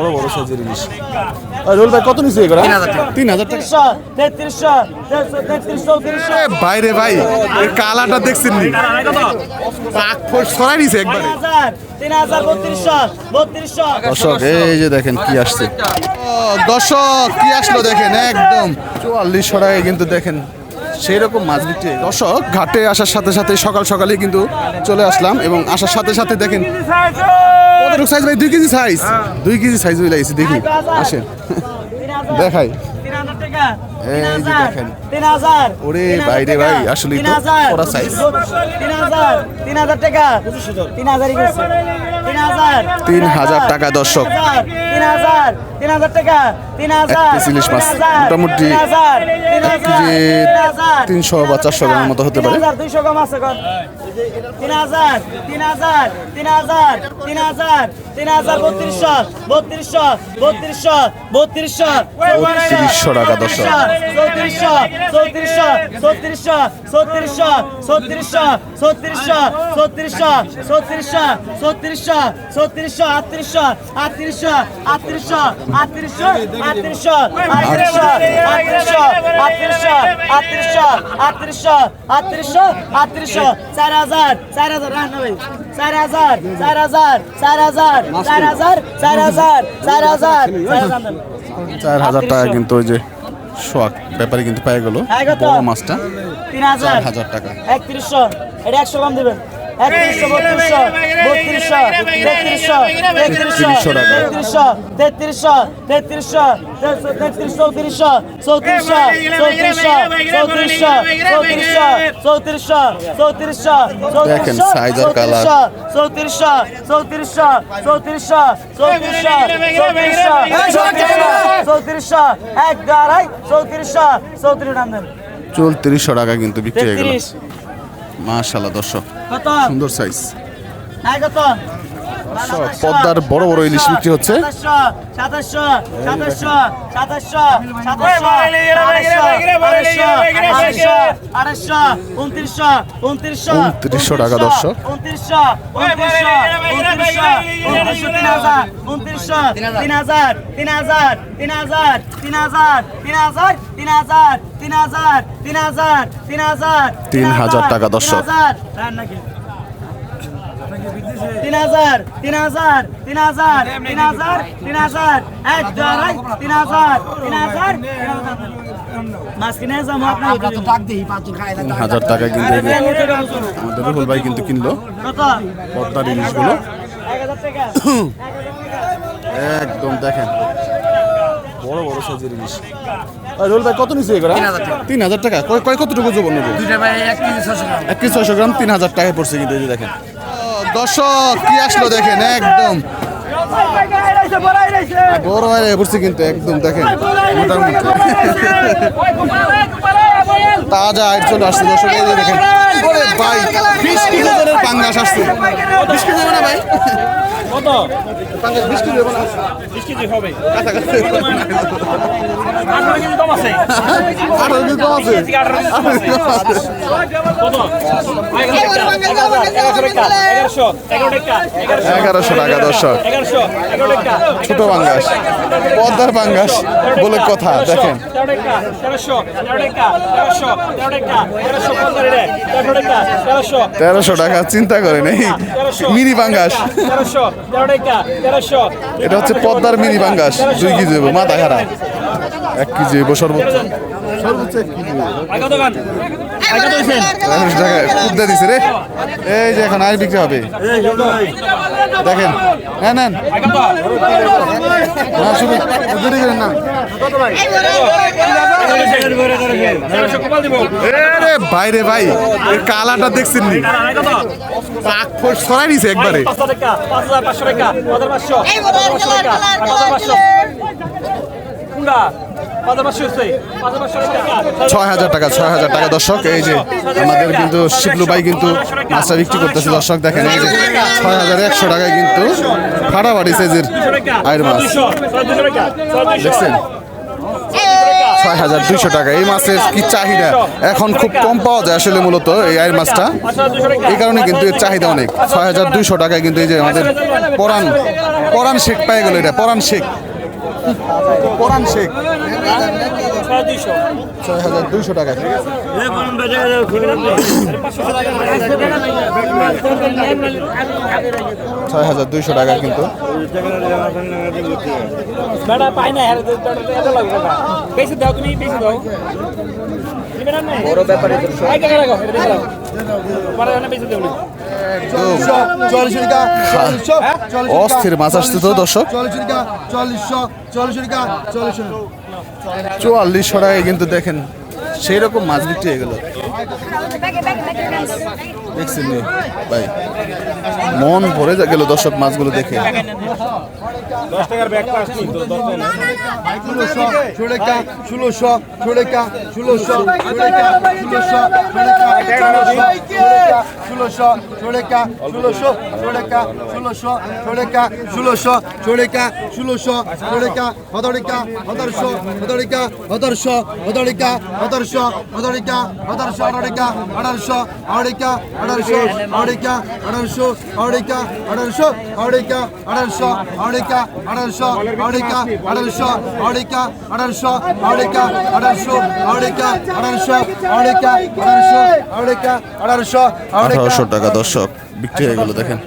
বড় বড় সাইজের ইলিশ। রোল ভাই কত নিচ্ছে এগুলো? 3000 টাকা। 3300 বাইরে ভাই এই কালাটা দেখছেন নি? পাক ফোর ছড়াই দিছে একবারে। 3200 দর্শক এই যে দেখেন কি আসছে। দর্শক কি আসলো দেখেন, একদম 4400 টাকায় কিন্তু দেখেন সেই রকম মাছ বিক্রি। দর্শক ঘাটে আসার সাথে সাথে সকাল সকালে কিন্তু চলে আসলাম এবং আসার সাথে সাথে দেখেন কতটুকু সাইজ ভাই? 2 কেজি সাইজ, 2 কেজি সাইজ হয়ে লাগছে। দেখি আসেন দেখাই। 3000 টাকা। এই যে দেখেন 3000 ওরে বাইরে ভাই আসলে তো বড় সাইজ। 3000 টাকা। 3000 গেছে। 3000 টাকা দর্শক। 3000 টাকা। 3000 এক পিস ইলিশ মাছ মোটামুটি 1 কেজি 300 বা 400 গ্রামের মতো হতে পারে। 200 কম আছে কত? 3000 3000 3000 3000 3200 3200 3200 3200 টাকা দর্শক। 3400 3400 3400 3400 3400 3400 3400 3400 3400 3400 3800 3800 3800 3800 3800 4000 4000 রান ভাই 4000 4000 4000 4000 4000 4000 4000 টাকা কিন্তু ওই যে শোয়াক ব্যাপারে কিন্তু পেয়ে গেল বড় মাছটা। 4000 টাকা। 3100 এটা 100 কম দিবেন। 3100 3200 3200 3300 3300 3300 3300 3400 দেখেন সাইজ আর কালার। 3400 এক দাঁড়াই 3400 নাম দেন। 3400 টাকা কিন্তু বিক্রি হয়ে গেল। মাশাআল্লাহ দর্শক কত? সুন্দর সাইজ। কত? পদ্মার বড় বড় ইলিশ বিক্রি হচ্ছে। 2900 টাকা দর্শক। 3000 টাকা দর্শক। 3000 এক দাঁড়াই 3000 মাছ কিনে যাবো আপনার 3000 টাকা কিন্তু আমাদের রুহুল ভাই কিন্তু কিনলো পদ্মার ইলিশগুলো। 1000 টাকা একদম দেখেন বড় বড় সাইজের ইলিশ। রুহুল ভাই কত নিচ্ছে এগুলো? 3000 টাকা। কয় কতটুকু ওজন নেবে? 1 কেজি 600 গ্রাম 3000 টাকায় পড়ছে কিন্তু এই যে দেখেন। দর্শক কি আসলো দেখেন, একদম বড় হয়ে পড়ছে কিন্তু একদম দেখেন মোটামুটি তাজা চলে আসছে দর্শক। এই যে দেখেন ওরে ভাই 20 কিলো ওজনের পাঙ্গাস আসছে। 20 কেজি হবে না ভাই? কত? পাঙ্গাস 20 কেজি হবে না? 20 কেজি হবে। কাছাকাছি 18 কেজি কম আছে। 18 কেজি কম আছে। 18 কেজি কম আছে। কত? 1100 টাকা দর্শক। 1100 টাকা। ছোট পাঙ্গাস পদ্মার পাঙ্গাস বলে কথা দেখেন। 1300 টাকা চিন্তা করেন এই মিনি পাঙ্গাস। এটা হচ্ছে পদ্মার মিনি পাঙ্গাস। 2 কেজি দেবো মাথা খারাপ। 1 কেজি দেবো সর্বোচ্চ 1 কেজি। 1300 টাকা কুদ্দা দিছে রে। এই যে এখন আর বিক্রি হবে দেখেন। হ্যাঁ নেন না শুধু দেরি করেন না। আরে বাইরে ভাই এই কালাটা দেখছেন নি? পাক ফোর ছড়াই দিছে একবারে। 6000 টাকা 6000 টাকা দর্শক। এই যে আমাদের কিন্তু শিবলু ভাই কিন্তু মাছটা বিক্রি করতেছে দর্শক দেখেন। এই যে 6100 টাকায় কিন্তু ফাটাফাটি সাইজের আয়ের মাছ দেখছেন। 6200 টাকা। এই মাছের কি চাহিদা, এখন খুব কম পাওয়া যায় আসলে মূলত এই আইর মাছটা, এই কারণে কিন্তু এর চাহিদা অনেক। 6200 টাকায় কিন্তু এই যে আমাদের পরান শেখ পেয়ে গেল, এটা পরান শেখ 6200 টাকা। 6200 টাকা কিন্তু অস্থির মাছ আসছে তো দর্শক। 4400 টাকায় কিন্তু দেখেন সেই রকম মাছ বিক্রি হয়ে গেল। দেখছেন নি ভাই, মন ভরে গেল দর্শক মাছগুলো দেখে। 1800 টাকা দর্শক বিক্রি হয়ে গেল। দেখেন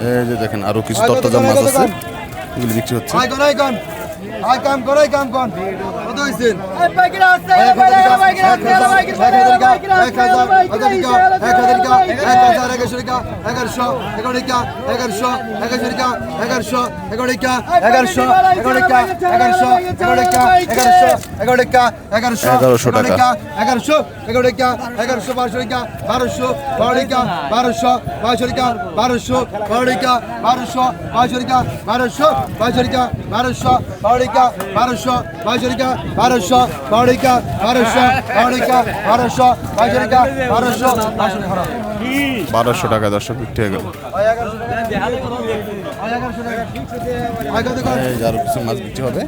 এই যে দেখেন আরো কিছু তরতাজা মাছ আছে, এগুলো বিক্রি হচ্ছে। বারোশো টাকা দর্শক বিক্রি হয়ে গেল। আরো কিছু মাছ বিক্রি হবে।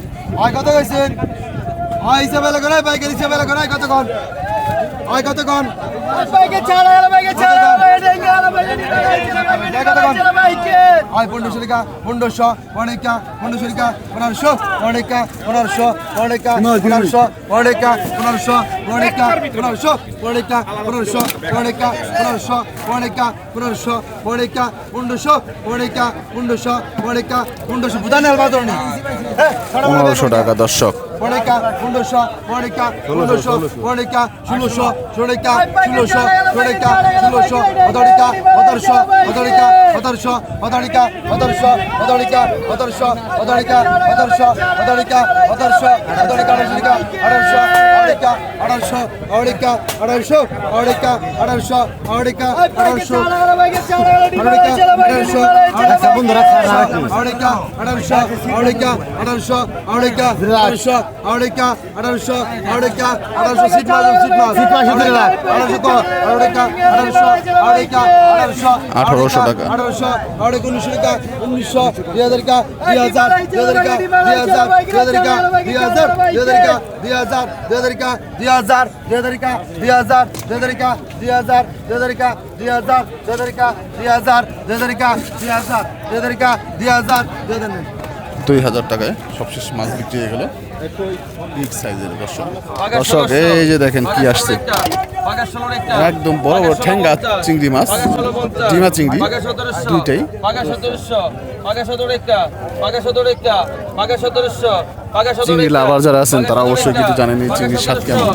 পনেরোশো টাকা দর্শক। আঠারোশো টাকা। দুই হাজার টাকায় সবশেষ মাছ বিক্রি হয়ে গেল। বিগ সাইজের দর্শক। দর্শক এই যে দেখেন কি আসছে, একদম বড় বড় ঠ্যাঙ্গা চিংড়ি মাছ, ডিমা চিংড়ি দুইটাই। চিংড়ি লাভার যারা আছেন তারা অবশ্যই কিন্তু জানেন এই চিংড়ির স্বাদ কেমন।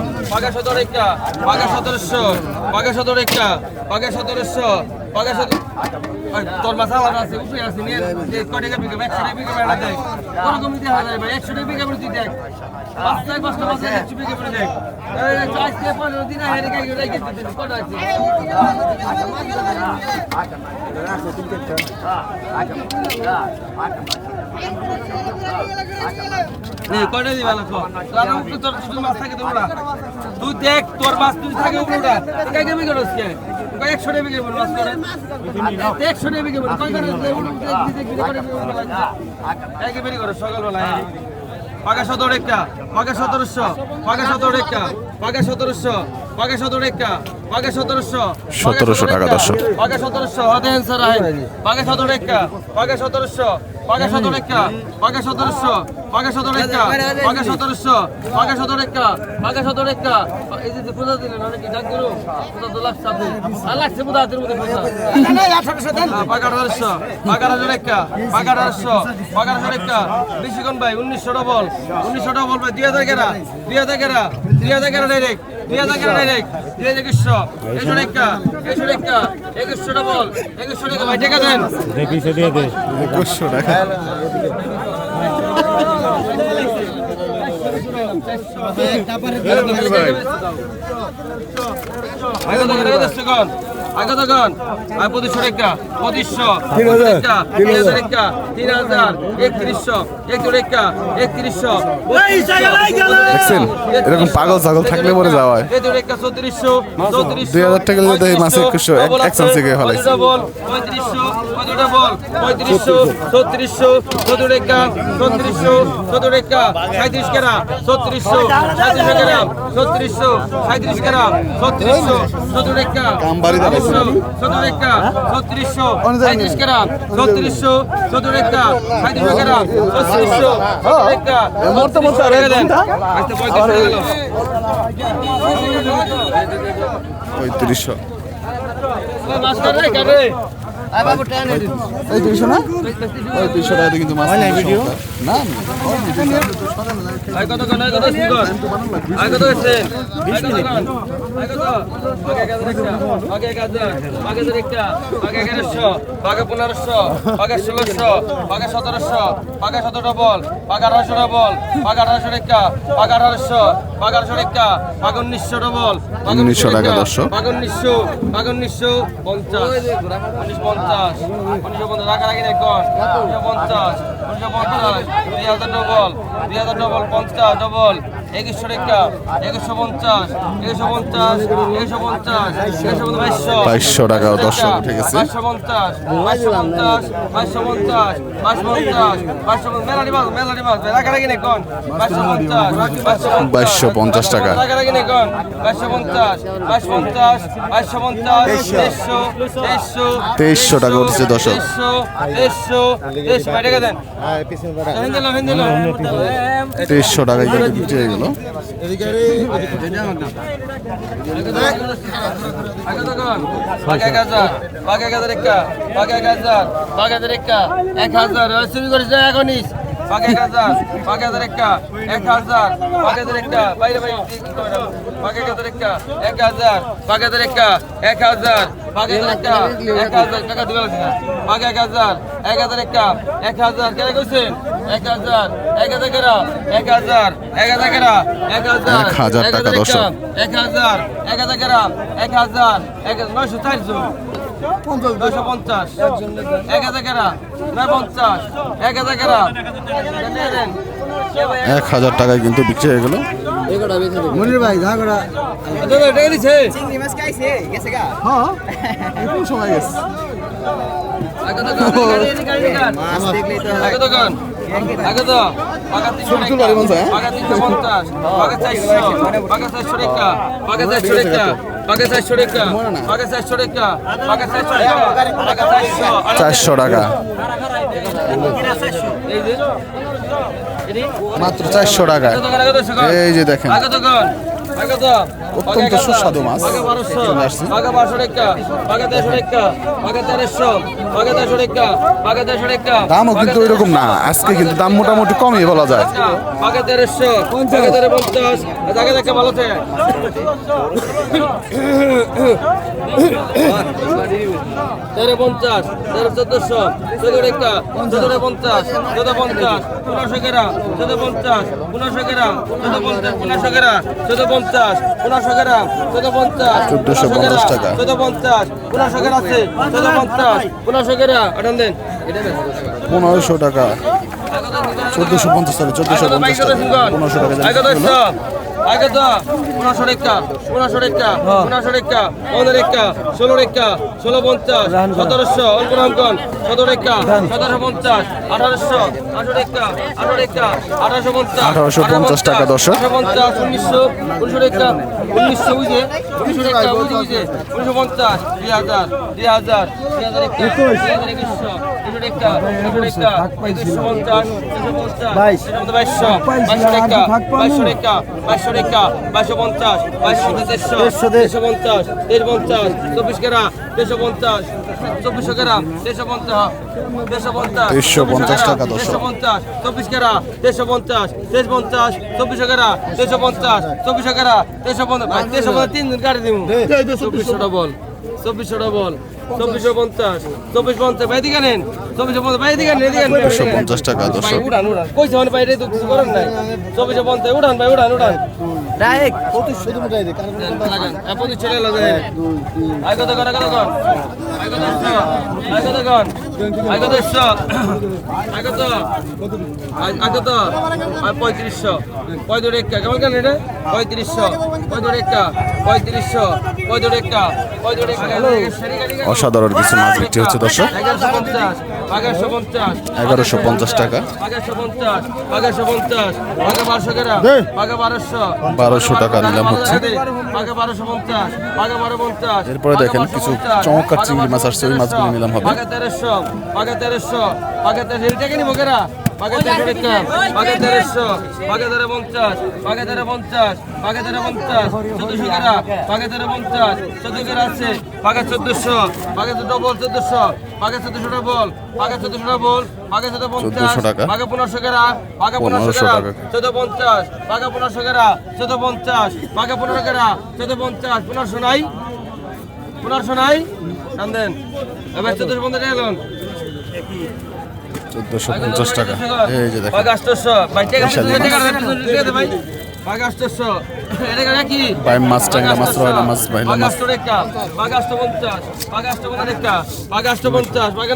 তোর মাছ আলাদা আছে, উপরে আছে, নিয়ে কয়টা বিঘা 100 বিঘা বেড়া দেয়, ওরকম দিতে হয় ভাই, 100 বিঘা করে তুই দেখ, 5 মাস 100 বিঘা করে দেখ, আজকে 15 দিন হেরে গাই রেখে দিতে কত আছে কয়টা দিবা লাগো, তোর মাছ থাকে তোমরা, তুই দেখ তোর মাছ তুই থাকে উপরেটা, কাই কেমন করছ কে 100 বিঘা করে মাছ করে 100 বিঘা করে কয় করে একেবারে করে সকালবেলা পাকা 17 টাকা পাকা 1700 পাকা 17 টাকা পাকা 1700 পাকা 17 টাকা পাকা 1700 1700 টাকা দর্শক। পাকা 1700 হাতে অ্যানসার আহে পাকা 17 টাকা পাকা 1700 পাকা 17 টাকা পাকা 1700 পাকা 17 টাকা পাকা 1700 পাকা 17 টাকা পাকা 17 টাকা এই যে পূজা দিলেন অনেক কি ডাক করো পূজা তো লাগছে আপনি আর লাগছে পূজা হাতের মধ্যে পূজা পাকা 1800 পাকা 1800 টাকা পাকা 1800 পাকা 1800 টাকা বেশি কোন ভাই 1900 ডবল 1900 ডবল ভাই 2000 টাকা 2000 টাকা 2000 টাকা ডাইরেক্ট 2000 টাকা ডাইরেক্ট 2100 100 টাকা 100 টাকা 2100 ডবল 2100 টাকা ভাই টাকা দেন 2100 টাকা। আগে দেখুন আর 2500 টাকা 2500 টাকা 3000 টাকা 3000 3100 টাকা 3100 দেখছেন এরকম পাগল ছাগল থাকলে পরে যাওয়া হয়। 3400 3400 2000 টাকা দিলে দেখি মাসে 2100 এক চান্স থেকে ফেলাইছে। 3500 বল 3500 3600 70 টাকা 3600 70 টাকা 37 টাকা 3600 37 টাকা 3600 37 টাকা 3600 70 টাকা কামবাড়ি দাও। 70 টাকা 3600 37 টাকা 3600 70 টাকা 37 টাকা 3600 70 টাকা মরতে মরতে আর দেন আচ্ছা 35 গেল 3500 মাস্টার রে কারে এই 200 না ওই 200 টাকা দিয়ে কিন্তু মাছ ভিডিও না আই কত কোন আই কত সুন্দর আই কত আছেন আই কত কোন আই কত আগে কাজা আগে একটা আগে 1100 আগে 1500 আগে 1600 আগে 1700 আগে 17 ডবল আগে 1800 ডবল আগে 1800 টাকা আগে 1800 আগে 1800 টাকা আগে 1900 ডবল 1900 টাকা দর্শক। আগে 1900 আগে 1950 1950 1950 রাখা রাখি দেখুন 1950 1950 2000 ডবল 2000 ডবল 50 ডবল 2100 টাকা 2150 2150 2150 2200 টাকা দর্শক উঠে গেছে। 2250 2250 2250 2250 মেলাডি মাছ রাখা রাখি দেখুন 2250 টাকা। রাখা রাখি দেখুন 2250 2250 2250 2300 টাকা উঠেছে দর্শক। 2300 টাকা দেন হিন্দিলো 2300 টাকায় কিন্তু বিক্রি হয়ে গেল। বাগে গাজার একটা বাগে গাজার 1000 চুরি করেছে এখনই বাগে গাজার একটা 1000 বাগের একটা বাইরে বাইরে বাগে গাজার একটা 1000 বাগের একটা 1000 বাগের একটা 1000 টাকা দিবে না বাগে গাজার 1000 একটা 1000 কে কইছেন 1000 1000 কেরা 1000 1000 কেরা 1000 1000 টাকা দর্শক। 1000 1000 কেরা 1000 940 950 1000 কেরা 950 1000 কেরা 1000 টাকায় কিন্তু বিক্রি হয়ে গেল। মনির ভাই যা করা টাকা দিছে চিংড়ি মাছ খাইছে গেছে গা হ্যাঁ এখন সময় গেছে। মাছ দেখলেই তো আগে দোকান আগে তো পাকা 300 টাকা পাকা 350 পাকা 400 পাকা 400 টাকা পাকা 400 টাকা পাকা 400 টাকা পাকা 400 টাকা পাকা 400 টাকা পাকা 400 400 টাকা এই যে মাত্র 400 টাকা। এই যে দেখেন আগে দোকান আগে তো অত্যন্ত সুস্বাদু মাছ পাকা 1200 চলে আসছে। পাকা 1200 টাকা পাকা 1300 টাকা পাকা 1300 পাকা 1300 টাকা পাকা 1300 টাকা দামও কিন্তু ওইরকম না, আজকে কিন্তু দাম মোটামুটি কমই বলা যায়। পাকা 1300 পাকা 1350 জায়গা দেখে ভালো থাকে 1350 131400 14 টাকা 1450 1450 1500 কেরা 1450 1500 কেরা 1450 1500 কেরা 1450 1500 কেরা 1450 1450 টাকা। 1450 1500 কেরা আছে 1450 1500 কেরা আটান দেন 1500 টাকা 1450 টাকা 1450 টাকা 1500 টাকা আগে তো 1500 টাকা 1500 টাকা 1500 টাকা 15 টাকা 16 টাকা 1650 1700 অল্প অঙ্কন 17 টাকা 1750 1800 18 টাকা 18 টাকা 1850 টাকা দর্শক 1900 টাকা 1900 বুঝে 1900 টাকা বুঝে 1950 2000 2000 বল 2400 বল 2450 2450 ভাই দিকে নেন 2450 ভাই দিকে নেন 250 টাকা দর্শক উড়ান উড়ান কইছে মানে বাইরে তো কিছু করেন নাই 2450 উড়ান ভাই উড়ান উড়ান ডাইরেক্ট লাগান আপনি চলে লাগে আই কত কর কত কর আই কত আই কত কর আই কত আই কত আই কত 3500 কয়দুর একটা কেমন কেন এটা 3500 কয়দুর একটা 3500 কয়দুর একটা কয়দুর একটা অসাধারণ কিছু মাছ বিক্রি হচ্ছে দর্শক 1150 টাকা 1200 টাকা নিলাম হচ্ছে এরপরে দেখেন কিছু চমৎকার চিংড়ি মাছ আসছে ওই মাছগুলো নিলাম হবে 1400 টাকা 1500 টাকা 1500 টাকা 1450 1500 টাকা 1450 1500 টাকা 1450 1500 নাই 1500 নাই টান দেন এবার 1450 টাকা এলন 1450 টাকা এই যে দেখেন 800 ভাই টাকা দিয়ে দে ভাই 800 এটা কি ভাই মাছ টাঙ্গা মাছ রয়না মাছ ভাইলা মাছ 800 টাকা 850 850 টাকা 850 900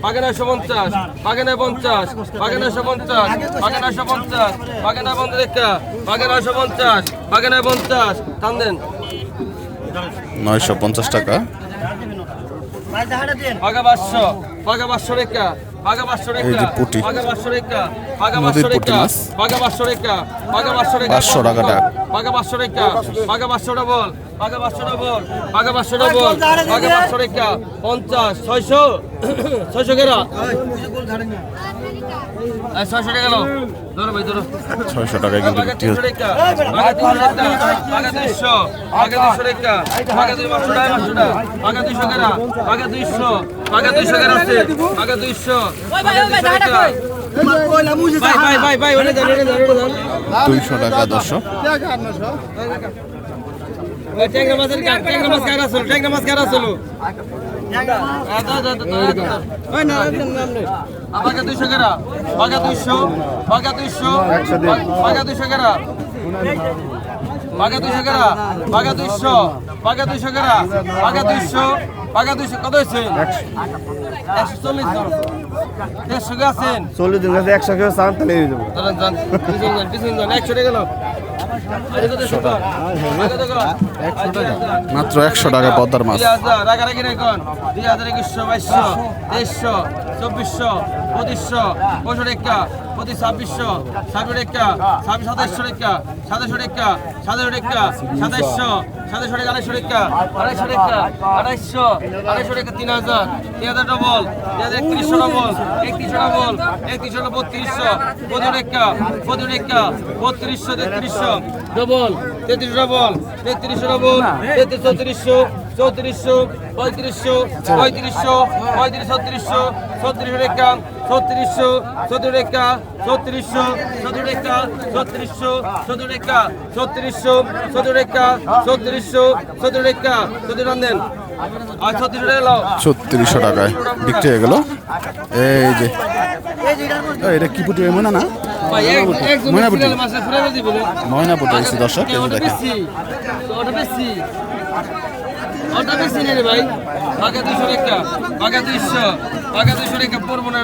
950 950 950 950 950 টাকা 950 950 টান দেন 950 টাকা পাগা 500 টাকা পাগা 500 টাকা এই যে পুঁটি। পাগা 500 টাকা পাগা নদীর 500 পুঁটি টাকা মাছ। পাগা 500 টাকা পাগা 500 টাকা 500 টাকা টাকা। পাগা 500 টাকা পাগা 500 টাকা বল পাগা 500 টাকা বল পাগা 500 টাকা বল পাগা 500 টাকা 50 600 600 কেরা 600 টাকা গেল ধরো ভাই ধরো 600 টাকায় কিন্তু পাগা বিক্রি 300 হচ্ছে টাকা পাগা 300 টাকা পাগা 200 পাগা 200 টাকা পাগা 200 টাকা 500 টাকা পাগা 200 কেরা পাগা 200 কেরা আছে পাগা 200 পাগা 200 টাকা ভাই ওনে দেন 200 টাকা দর্শক ট্যাংরা মাছ কারা চলো পাগা 200 কেরা পাগা 200 পাগা 200 পাগা 200 কেরা পাগা 200 কেরা পাগা 200 পাগা 200 কেরা পাগা 200 পাগা 200 কত হয়েছে 140 জন 150 আছেন 40 দিন কাছে 100 কেউ চান তাহলে দিয়ে দেবো যান পিছন যান 100 টাকা গেল মাত্র 100 টাকা পদ্মার মাছ 2000 রাগারাগি রেকন 2000 2100 2200 2300 2500 2500 টাকা 2600 2600 টাকা 2700 টাকা 2700 টাকা 2700 টাকা 2700 2700 টাকা 250 টাকা 250 টাকা 3000 3000 ডবল 3100 ডবল 3100 ডবল 3100 3200 টাকা 3200 3300 ডবল 33 ডবল 3300 ডবল 3300 3400 3500 3500 3500 3600 টাকা 3600 17 টাকা 3600 17 টাকা 3600 17 টাকা 3600 17 টাকা 3600 17 টাকা 17 রান দেন আর 3600 টাকা লাও 3600 টাকায় বিক্রি হয়ে গেল এই যে এটা কি পুটি ময়না না ভাই এক ময়না পুটি মাসে ফেলে দিব ময়না পুটি আছে দর্শক এই যে ওটা দেখেন বেশি ওটা বেশি নেই রে ভাই বাঘা 200 টাকা বাঘা 200 বাঘা 200 টাকা পড়বো না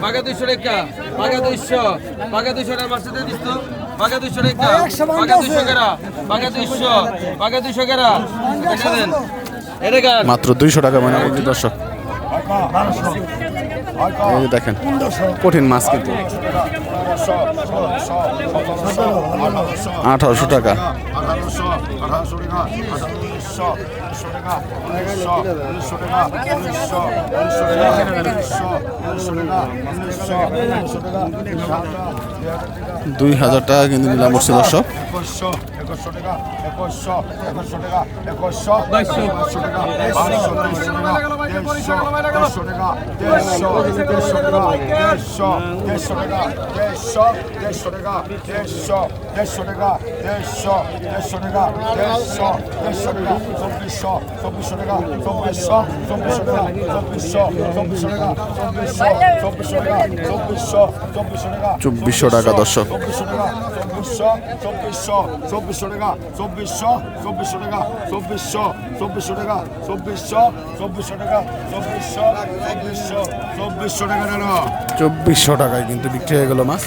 বাঘা 200 টাকা বাঘা 200 বাঘা 200 টাকা মারতে দিস তো বাঘা 200 টাকা বাঘা 200 টাকা বাঘা 200 বাঘা 200 টাকা এটা দেন এটা কার মাত্র 200 টাকা মানে কিন্তু দর্শক এই যে দেখেন কঠিন মাছ কিন্তু 1800 টাকা দুই হাজার টাকা কিন্তু নিলাম করছে দর্শক চব্বিশশো টাকা দর্শক চব্বিশশো টাকায় কিন্তু বিক্রি হয়ে গেল মাছ।